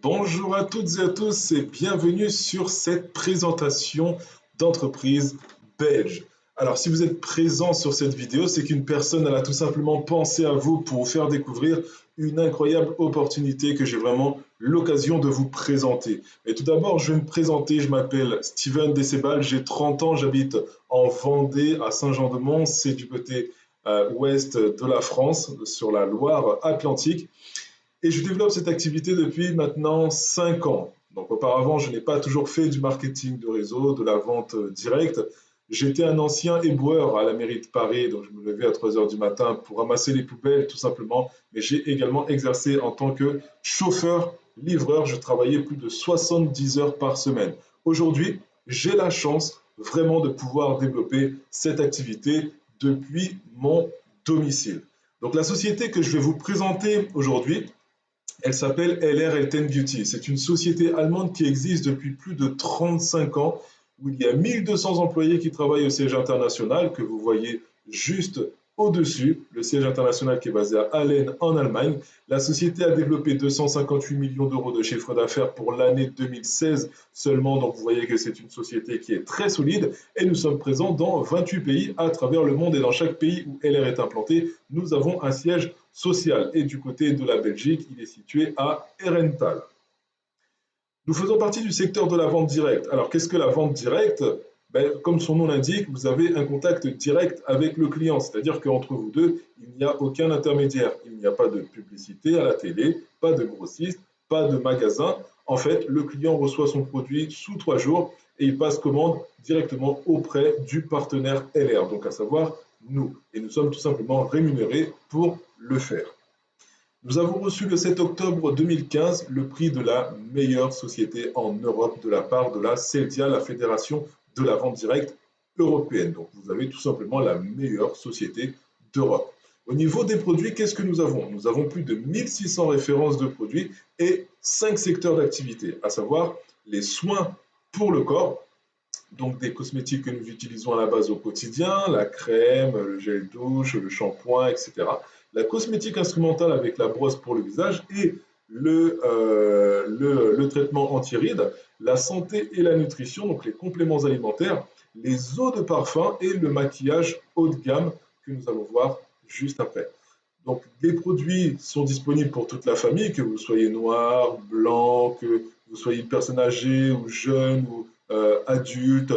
Bonjour à toutes et à tous et bienvenue sur cette présentation d'entreprise belge. Alors, si vous êtes présent sur cette vidéo, c'est qu'une personne elle a tout simplement pensé à vous pour vous faire découvrir une incroyable opportunité que j'ai vraiment l'occasion de vous présenter. Et tout d'abord, je vais me présenter. Je m'appelle Steven Decebal, j'ai 30 ans, j'habite en Vendée, à Saint-Jean-de-Mont, c'est du côté ouest de la France, sur la Loire-Atlantique. Et je développe cette activité depuis maintenant 5 ans. Donc auparavant, je n'ai pas toujours fait du marketing de réseau, de la vente directe. J'étais un ancien éboueur à la mairie de Paris, donc je me levais à 3 heures du matin pour ramasser les poubelles tout simplement. Mais j'ai également exercé en tant que chauffeur-livreur. Je travaillais plus de 70 heures par semaine. Aujourd'hui, j'ai la chance vraiment de pouvoir développer cette activité depuis mon domicile. Donc la société que je vais vous présenter aujourd'hui, elle s'appelle LR Health Beauty. C'est une société allemande qui existe depuis plus de 35 ans, où il y a 1200 employés qui travaillent au siège international, que vous voyez juste au-dessus, le siège international qui est basé à Hallen en Allemagne. La société a développé 258 millions d'euros de chiffre d'affaires pour l'année 2016 seulement, donc vous voyez que c'est une société qui est très solide et nous sommes présents dans 28 pays à travers le monde et dans chaque pays où LR est implanté, nous avons un siège social. Et du côté de la Belgique, il est situé à Herentals. Nous faisons partie du secteur de la vente directe. Alors, qu'est-ce que la vente directe? Comme son nom l'indique, vous avez un contact direct avec le client, c'est-à-dire qu'entre vous deux, il n'y a aucun intermédiaire. Il n'y a pas de publicité à la télé, pas de grossiste, pas de magasin. En fait, le client reçoit son produit sous 3 jours et il passe commande directement auprès du partenaire LR, donc à savoir nous. Et nous sommes tout simplement rémunérés pour le faire. Nous avons reçu le 7 octobre 2015 le prix de la meilleure société en Europe de la part de la CELDIA, la Fédération de la vente directe européenne. Donc vous avez tout simplement la meilleure société d'Europe. Au niveau des produits, qu'est-ce que nous avons? Nous avons plus de 1600 références de produits et 5 secteurs d'activité, à savoir les soins pour le corps, donc des cosmétiques que nous utilisons à la base au quotidien, la crème, le gel douche, le shampoing, etc. La cosmétique instrumentale avec la brosse pour le visage et le traitement anti-rides, la santé et la nutrition, donc les compléments alimentaires, les eaux de parfum et le maquillage haut de gamme que nous allons voir juste après. Donc, les produits sont disponibles pour toute la famille, que vous soyez noir, blanc, que vous soyez une personne âgée ou jeune ou adulte.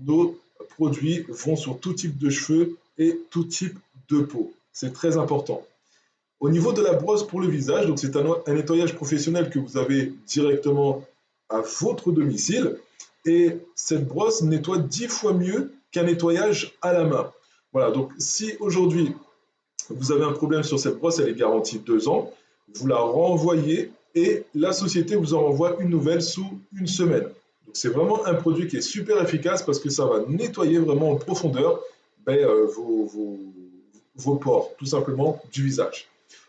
Nos produits vont sur tout type de cheveux et tout type de peau. C'est très important. Au niveau de la brosse pour le visage, donc c'est un nettoyage professionnel que vous avez directement à votre domicile. Et cette brosse nettoie 10 fois mieux qu'un nettoyage à la main. Voilà, donc si aujourd'hui vous avez un problème sur cette brosse, elle est garantie 2 ans, vous la renvoyez et la société vous en renvoie une nouvelle sous une semaine. Donc c'est vraiment un produit qui est super efficace parce que ça va nettoyer vraiment en profondeur vos pores, tout simplement du visage.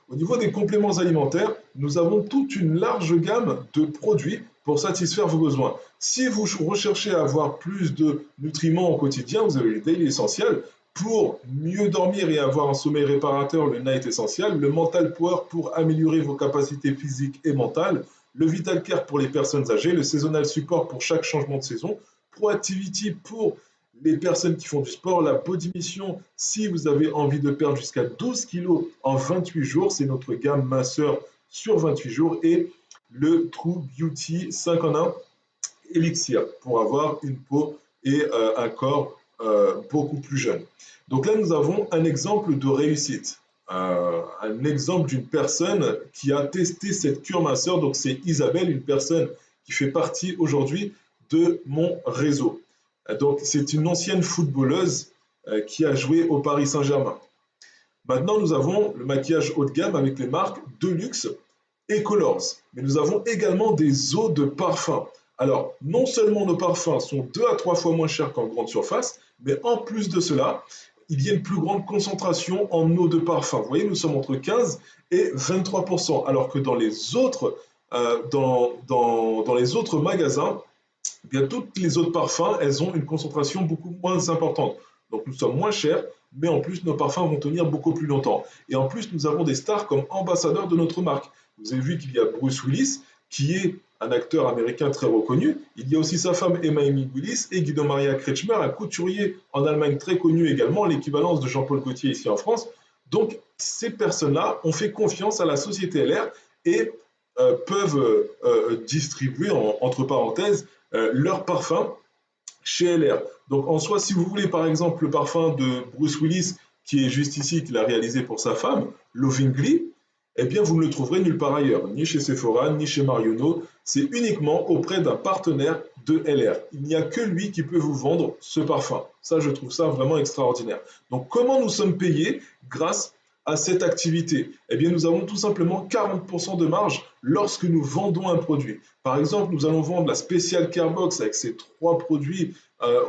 Au niveau des compléments alimentaires, nous avons toute une large gamme de produits pour satisfaire vos besoins. Si vous recherchez à avoir plus de nutriments au quotidien, vous avez les Daily Essentials. Pour mieux dormir et avoir un sommeil réparateur, le Night Essential, le Mental Power pour améliorer vos capacités physiques et mentales, le Vital Care pour les personnes âgées, le Seasonal Support pour chaque changement de saison, Proactivity pour les personnes qui font du sport, la Body Mission si vous avez envie de perdre jusqu'à 12 kg en 28 jours, c'est notre gamme minceur sur 28 jours, et le True Beauty 5 en 1 Elixir pour avoir une peau et un corps beaucoup plus jeune. Donc là, nous avons un exemple de réussite, un exemple d'une personne qui a testé cette cure minceur. Donc c'est Isabelle, une personne qui fait partie aujourd'hui de mon réseau. Donc c'est une ancienne footballeuse qui a joué au Paris Saint-Germain. Maintenant, nous avons le maquillage haut de gamme avec les marques Deluxe et Colors. Mais nous avons également des eaux de parfum. Alors, non seulement nos parfums sont 2 à 3 fois moins chers qu'en grande surface, mais en plus de cela, il y a une plus grande concentration en eau de parfum. Vous voyez, nous sommes entre 15 et 23%, alors que dans les autres, dans les autres magasins, eh bien, toutes les eaux de parfum, elles ont une concentration beaucoup moins importante. Donc nous sommes moins chers, mais en plus nos parfums vont tenir beaucoup plus longtemps. Et en plus, nous avons des stars comme ambassadeurs de notre marque. Vous avez vu qu'il y a Bruce Willis qui est un acteur américain très reconnu. Il y a aussi sa femme Emma Willis et Guido Maria Kretschmer, un couturier en Allemagne très connu également, l'équivalence de Jean-Paul Gaultier ici en France. Donc, ces personnes-là ont fait confiance à la société LR et peuvent distribuer, entre parenthèses, leurs parfums chez LR. Donc, en soi, si vous voulez, par exemple, le parfum de Bruce Willis, qui est juste ici, qu'il a réalisé pour sa femme, Lovingly, eh bien, vous ne le trouverez nulle part ailleurs, ni chez Sephora, ni chez Marionneau. C'est uniquement auprès d'un partenaire de LR. Il n'y a que lui qui peut vous vendre ce parfum. Ça, je trouve ça vraiment extraordinaire. Donc, comment nous sommes payés grâce à cette activité? Eh bien, nous avons tout simplement 40% de marge lorsque nous vendons un produit. Par exemple, nous allons vendre la Special Care Box avec ces 3 produits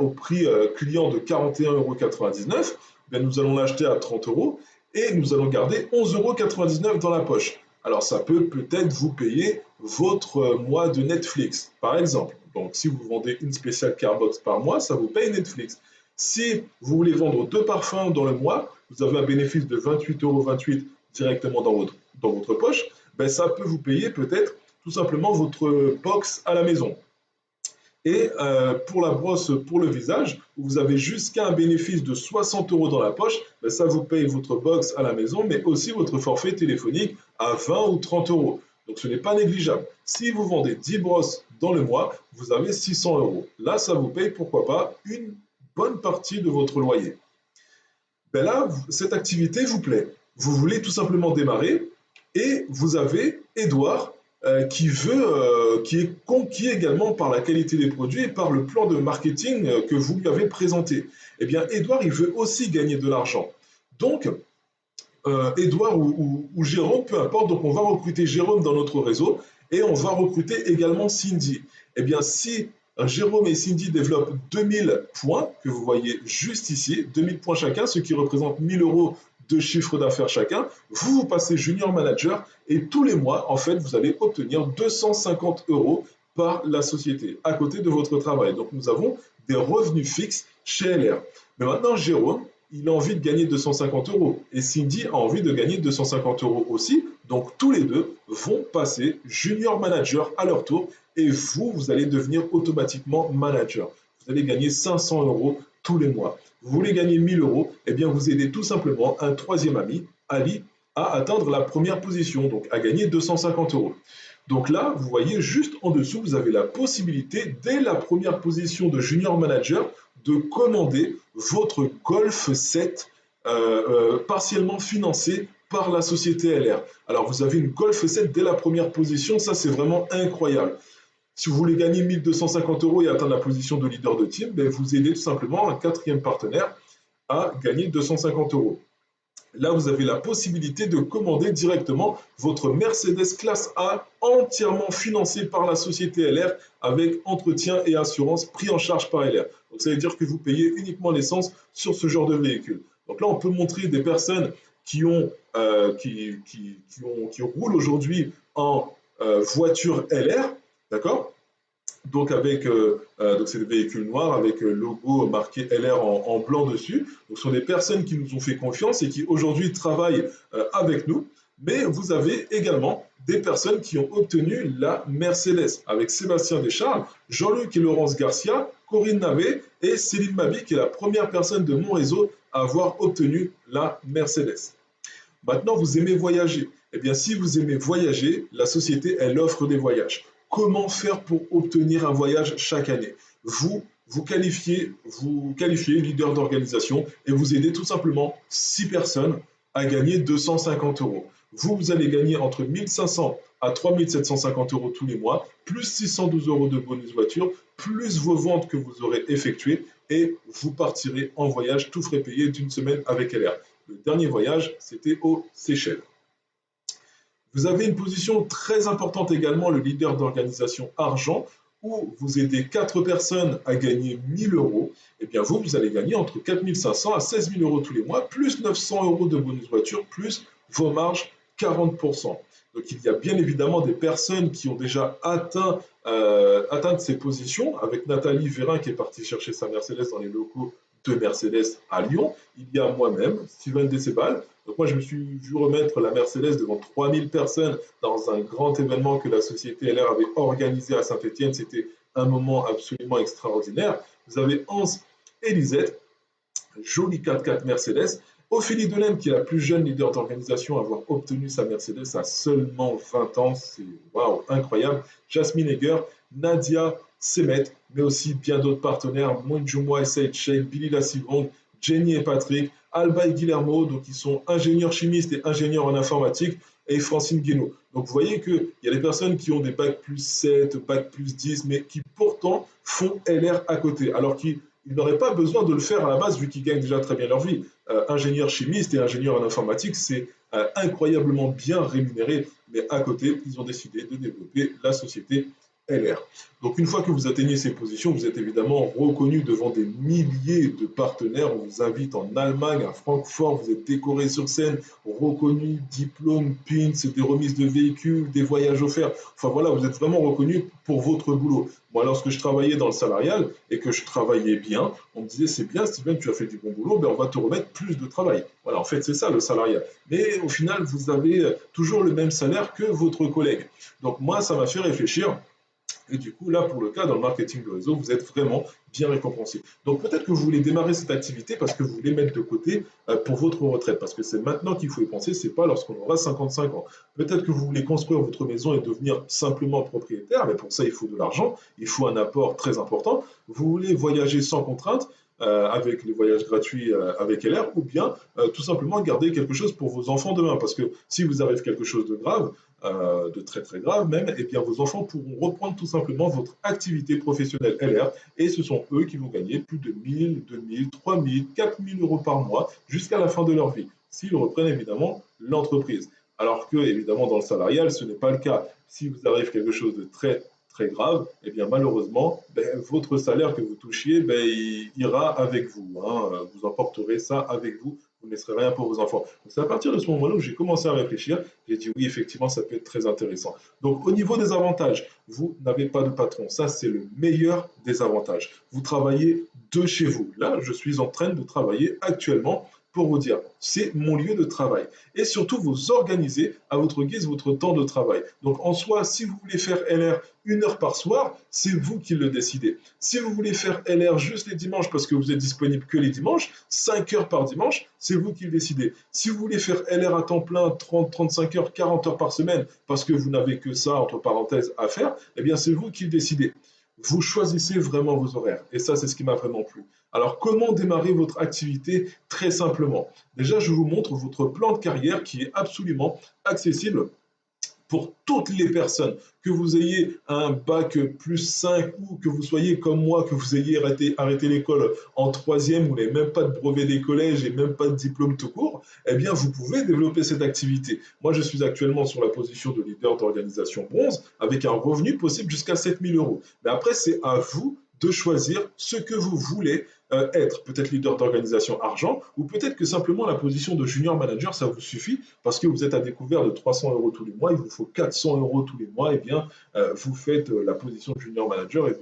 au prix client de 41,99 €. Eh bien, nous allons l'acheter à 30 € et nous allons garder 11,99 € dans la poche. Alors, ça peut peut-être vous payer votre mois de Netflix, par exemple. Donc, si vous vendez une Special Care Box par mois, ça vous paye Netflix. Si vous voulez vendre 2 parfums dans le mois, vous avez un bénéfice de 28,28 € directement dans votre poche, ben ça peut vous payer peut-être tout simplement votre box à la maison. Et pour la brosse pour le visage, vous avez jusqu'à un bénéfice de 60 € dans la poche, ben ça vous paye votre box à la maison, mais aussi votre forfait téléphonique à 20 ou 30 €. Donc ce n'est pas négligeable. Si vous vendez 10 brosses dans le mois, vous avez 600 €. Là, ça vous paye, pourquoi pas, une bonne partie de votre loyer. Ben là, cette activité vous plaît. Vous voulez tout simplement démarrer et vous avez Edouard qui est conquis également par la qualité des produits et par le plan de marketing que vous lui avez présenté. Eh bien, Edouard, il veut aussi gagner de l'argent. Donc, Edouard ou Jérôme, peu importe, donc on va recruter Jérôme dans notre réseau et on va recruter également Cindy. Eh bien, si Jérôme et Cindy développent 2000 points, que vous voyez juste ici, 2000 points chacun, ce qui représente 1000 € de chiffre d'affaires chacun, vous passez junior manager et tous les mois, en fait, vous allez obtenir 250 € par la société, à côté de votre travail. Donc, nous avons des revenus fixes chez LR. Mais maintenant, Jérôme, il a envie de gagner 250 € et Cindy a envie de gagner 250 € aussi. Donc, tous les deux vont passer junior manager à leur tour et vous allez devenir automatiquement manager. Vous allez gagner 500 € tous les mois. Vous voulez gagner 1000 €, eh bien, vous aidez tout simplement un troisième ami, Ali, à atteindre la première position, donc à gagner 250 €. Donc là, vous voyez juste en dessous, vous avez la possibilité, dès la première position de junior manager, de commander votre Golf 7 partiellement financé par la société LR. Alors, vous avez une Golf 7 dès la première position, ça c'est vraiment incroyable. Si vous voulez gagner 1250 € et atteindre la position de leader de team, ben vous aidez tout simplement un quatrième partenaire à gagner 250 €. Là, vous avez la possibilité de commander directement votre Mercedes classe A entièrement financée par la société LR avec entretien et assurance pris en charge par LR. Donc, ça veut dire que vous payez uniquement l'essence sur ce genre de véhicule. Donc là, on peut montrer des personnes qui roulent aujourd'hui en voiture LR, d'accord? Donc donc c'est le véhicule noir avec le logo marqué LR en blanc dessus. Donc ce sont des personnes qui nous ont fait confiance et qui aujourd'hui travaillent avec nous. Mais vous avez également des personnes qui ont obtenu la Mercedes avec Sébastien Descharles, Jean-Luc et Laurence Garcia, Corinne Navet et Céline Mabi qui est la première personne de mon réseau à avoir obtenu la Mercedes. Maintenant, vous aimez voyager. Eh bien, si vous aimez voyager, la société, elle offre des voyages. Comment faire pour obtenir un voyage chaque année? Vous qualifiez leader d'organisation et vous aidez tout simplement 6 personnes à gagner 250 €. Vous allez gagner entre 1500 à 3750 € tous les mois, plus 612 € de bonus voiture, plus vos ventes que vous aurez effectuées et vous partirez en voyage tout frais payé d'une semaine avec LR. Le dernier voyage, c'était aux Seychelles. Vous avez une position très importante également, le leader d'organisation argent, où vous aidez 4 personnes à gagner 1000 €. Eh bien, vous allez gagner entre 4500 à 16 000 € tous les mois, plus 900 € de bonus voiture, plus vos marges 40%. Donc, il y a bien évidemment des personnes qui ont déjà atteint ces positions, avec Nathalie Vérin qui est partie chercher sa Mercedes dans les locaux de Mercedes à Lyon. Il y a moi-même, Steven Decebal. Donc moi, je me suis vu remettre la Mercedes devant 3000 personnes dans un grand événement que la société LR avait organisé à Saint-Étienne. C'était un moment absolument extraordinaire. Vous avez Hans et Lisette, joli 4x4 Mercedes. Ophélie Delem, qui est la plus jeune leader d'organisation à avoir obtenu sa Mercedes à seulement 20 ans, c'est waouh, incroyable. Jasmine Egger, Nadia Semet, mais aussi bien d'autres partenaires, Monjumwa et Said Sheikh, Billy Lassivong, Jenny et Patrick, Alba et Guillermo, donc ils sont ingénieurs chimistes et ingénieurs en informatique, et Francine Guénaud. Donc vous voyez qu'il y a des personnes qui ont des bac plus 7, bac plus 10, mais qui pourtant font LR à côté, alors qu'ils n'auraient pas besoin de le faire à la base vu qu'ils gagnent déjà très bien leur vie. Ingénieur chimiste et ingénieur en informatique, c'est incroyablement bien rémunéré, mais à côté, ils ont décidé de développer la société LR. Donc une fois que vous atteignez ces positions, vous êtes évidemment reconnu devant des milliers de partenaires. On vous invite en Allemagne, à Francfort, vous êtes décoré sur scène, reconnu, diplôme, pins, des remises de véhicules, des voyages offerts. Enfin voilà, vous êtes vraiment reconnu pour votre boulot. Moi, lorsque je travaillais dans le salarial et que je travaillais bien, on me disait c'est bien Steven, tu as fait du bon boulot, mais on va te remettre plus de travail. Voilà, en fait c'est ça le salariat. Mais au final, vous avez toujours le même salaire que votre collègue. Donc moi, ça m'a fait réfléchir. Et du coup, là, pour le cas, dans le marketing de réseau, vous êtes vraiment bien récompensé. Donc peut-être que vous voulez démarrer cette activité parce que vous voulez mettre de côté pour votre retraite. Parce que c'est maintenant qu'il faut y penser, c'est pas lorsqu'on aura 55 ans. Peut-être que vous voulez construire votre maison et devenir simplement propriétaire, mais pour ça, il faut de l'argent, il faut un apport très important. Vous voulez voyager sans contrainte, avec les voyages gratuits avec LR, ou bien tout simplement garder quelque chose pour vos enfants demain. Parce que si vous arrive quelque chose de grave, de très très grave même, eh bien vos enfants pourront reprendre tout simplement votre activité professionnelle LR et ce sont eux qui vont gagner plus de 1000, 2000, 3000, 4000 euros par mois jusqu'à la fin de leur vie, s'ils reprennent évidemment l'entreprise. Alors que évidemment dans le salarial, ce n'est pas le cas. Si vous arrive quelque chose de très très grave, eh bien malheureusement, votre salaire que vous touchiez, il ira avec vous. Hein. Vous emporterez ça avec vous. Vous ne laisserez rien pour vos enfants. C'est à partir de ce moment-là où j'ai commencé à réfléchir. J'ai dit oui, effectivement, ça peut être très intéressant. Donc au niveau des avantages, vous n'avez pas de patron. Ça, c'est le meilleur des avantages. Vous travaillez de chez vous. Là, je suis en train de travailler actuellement pour vous dire, c'est mon lieu de travail. Et surtout, vous organisez à votre guise votre temps de travail. Donc, en soi, si vous voulez faire LR 1 heure par soir, c'est vous qui le décidez. Si vous voulez faire LR juste les dimanches parce que vous êtes disponible que les dimanches, 5 heures par dimanche, c'est vous qui le décidez. Si vous voulez faire LR à temps plein, 30, 35 heures, 40 heures par semaine, parce que vous n'avez que ça, entre parenthèses, à faire, eh bien, c'est vous qui le décidez. Vous choisissez vraiment vos horaires. Et ça, c'est ce qui m'a vraiment plu. Alors, comment démarrer votre activité? Très simplement. Déjà, je vous montre votre plan de carrière qui est absolument accessible pour toutes les personnes, que vous ayez un bac plus 5 ou que vous soyez comme moi, que vous ayez arrêté l'école en troisième, vous n'avez même pas de brevet des collèges et même pas de diplôme tout court, eh bien vous pouvez développer cette activité. Moi, je suis actuellement sur la position de leader d'organisation bronze avec un revenu possible jusqu'à 7000 euros. Mais après, c'est à vous de choisir ce que vous voulez être. Peut-être leader d'organisation argent, ou peut-être que simplement la position de junior manager, ça vous suffit parce que vous êtes à découvert de 300 euros tous les mois, il vous faut 400 euros tous les mois, et bien vous faites la position de junior manager et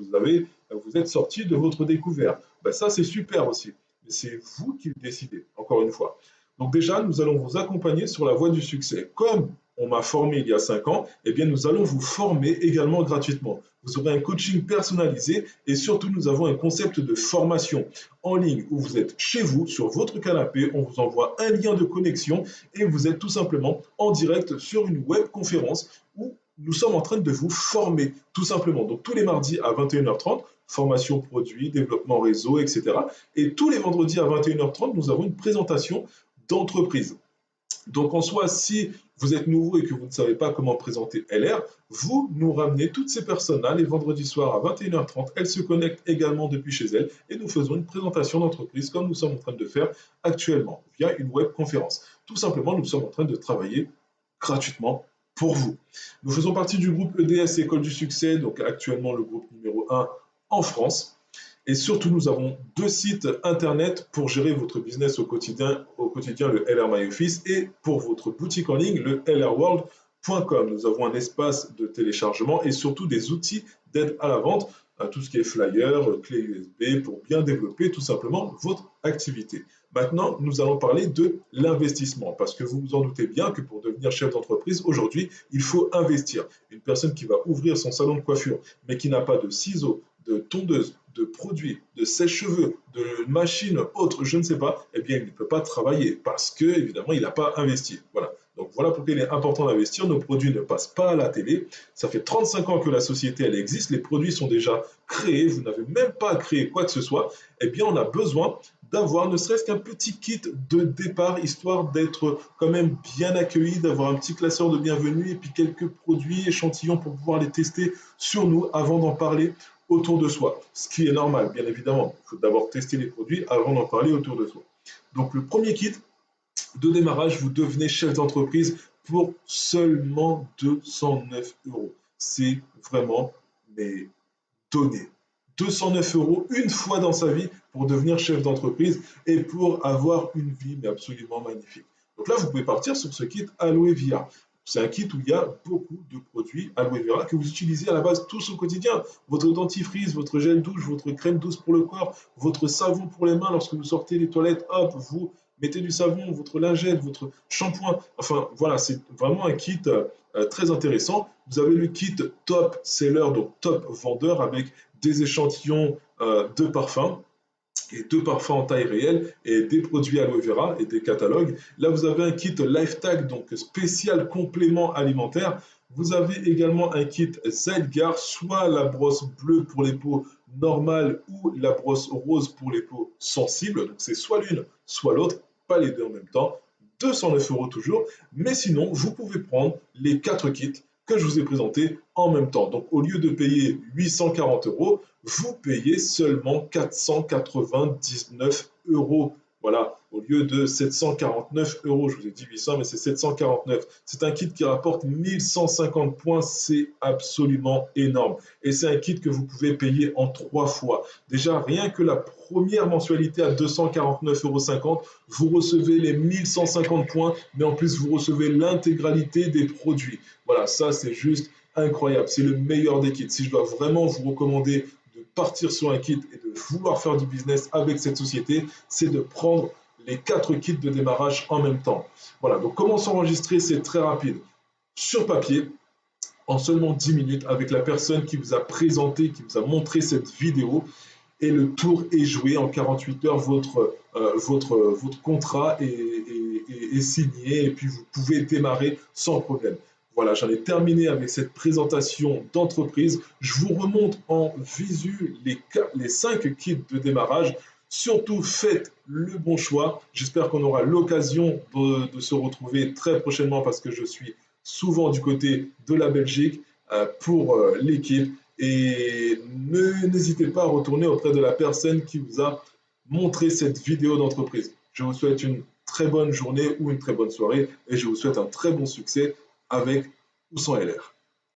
vous êtes sorti de votre découvert. Ça, c'est super aussi. Mais c'est vous qui le décidez, encore une fois. Donc déjà, nous allons vous accompagner sur la voie du succès. Comme on m'a formé il y a 5 ans, eh bien nous allons vous former également gratuitement. Vous aurez un coaching personnalisé et surtout nous avons un concept de formation en ligne où vous êtes chez vous, sur votre canapé, on vous envoie un lien de connexion et vous êtes tout simplement en direct sur une web conférence où nous sommes en train de vous former tout simplement. Donc tous les mardis à 21h30, formation produit, développement réseau, etc. Et tous les vendredis à 21h30, nous avons une présentation d'entreprise. Donc en soi, si vous êtes nouveau et que vous ne savez pas comment présenter LR, vous nous ramenez toutes ces personnes-là les vendredis soirs à 21h30. Elles se connectent également depuis chez elles et nous faisons une présentation d'entreprise comme nous sommes en train de faire actuellement via une web conférence. Tout simplement, nous sommes en train de travailler gratuitement pour vous. Nous faisons partie du groupe EDS École du Succès, donc actuellement le groupe numéro 1 en France. Et surtout, nous avons 2 sites internet pour gérer votre business au quotidien le LR My Office, et pour votre boutique en ligne, le lrworld.com. Nous avons un espace de téléchargement et surtout des outils d'aide à la vente tout ce qui est flyer, clé USB, pour bien développer tout simplement votre activité. Maintenant, nous allons parler de l'investissement, parce que vous vous en doutez bien que pour devenir chef d'entreprise, aujourd'hui, il faut investir. Une personne qui va ouvrir son salon de coiffure, mais qui n'a pas de ciseaux, de tondeuse, de produits, de sèche-cheveux, de machines autres, je ne sais pas, eh bien, il ne peut pas travailler parce que, évidemment, il n'a pas investi. Voilà. Donc, voilà pourquoi il est important d'investir. Nos produits ne passent pas à la télé. Ça fait 35 ans que la société, elle existe. Les produits sont déjà créés. Vous n'avez même pas à créer quoi que ce soit. Eh bien, on a besoin d'avoir ne serait-ce qu'un petit kit de départ, histoire d'être quand même bien accueilli, d'avoir un petit classeur de bienvenue et puis quelques produits, échantillons pour pouvoir les tester sur nous avant d'en parler autour de soi. Ce qui est normal, bien évidemment. Il faut d'abord tester les produits avant d'en parler autour de soi. Donc, le premier kit de démarrage, vous devenez chef d'entreprise pour seulement 209 euros. C'est vraiment, mais donné. 209 euros une fois dans sa vie pour devenir chef d'entreprise et pour avoir une vie mais absolument magnifique. Donc là, vous pouvez partir sur ce kit Aloe Vera. C'est un kit où il y a beaucoup de produits Aloe Vera que vous utilisez à la base tous au quotidien. Votre dentifrice, votre gel douche, votre crème douce pour le corps, votre savon pour les mains lorsque vous sortez des toilettes, hop, vous mettez du savon, votre lingette, votre shampoing. Enfin, voilà, c'est vraiment un kit très intéressant. Vous avez le kit top seller, donc top vendeur avec des échantillons de parfums et deux parfums en taille réelle et des produits aloe vera et des catalogues. Là, vous avez un kit Lifetag, donc spécial complément alimentaire. Vous avez également un kit Zygar, soit la brosse bleue pour les peaux normales ou la brosse rose pour les peaux sensibles. Donc, c'est soit l'une, soit l'autre, pas les deux en même temps. 209 euros toujours. Mais sinon, vous pouvez prendre les 4 kits que je vous ai présentés en même temps. Donc, au lieu de payer 840 euros, vous payez seulement 499 euros. Voilà, au lieu de 749 euros, je vous ai dit 800, mais c'est 749. C'est un kit qui rapporte 1150 points, c'est absolument énorme. Et c'est un kit que vous pouvez payer en 3 fois. Déjà, rien que la première mensualité à 249,50 euros, vous recevez les 1150 points, mais en plus, vous recevez l'intégralité des produits. Voilà, ça, c'est juste incroyable. C'est le meilleur des kits. Si je dois vraiment vous recommander de partir sur un kit et de vouloir faire du business avec cette société, c'est de prendre les 4 kits de démarrage en même temps. Voilà, donc comment s'enregistrer, c'est très rapide. Sur papier, en seulement 10 minutes, avec la personne qui vous a présenté, qui vous a montré cette vidéo, et le tour est joué. En 48 heures, votre contrat est signé et puis vous pouvez démarrer sans problème. Voilà, j'en ai terminé avec cette présentation d'entreprise. Je vous remonte en visu les 5 kits de démarrage. Surtout, faites le bon choix. J'espère qu'on aura l'occasion de se retrouver très prochainement parce que je suis souvent du côté de la Belgique pour l'équipe. Et n'hésitez pas à retourner auprès de la personne qui vous a montré cette vidéo d'entreprise. Je vous souhaite une très bonne journée ou une très bonne soirée et je vous souhaite un très bon succès avec ou sans LR.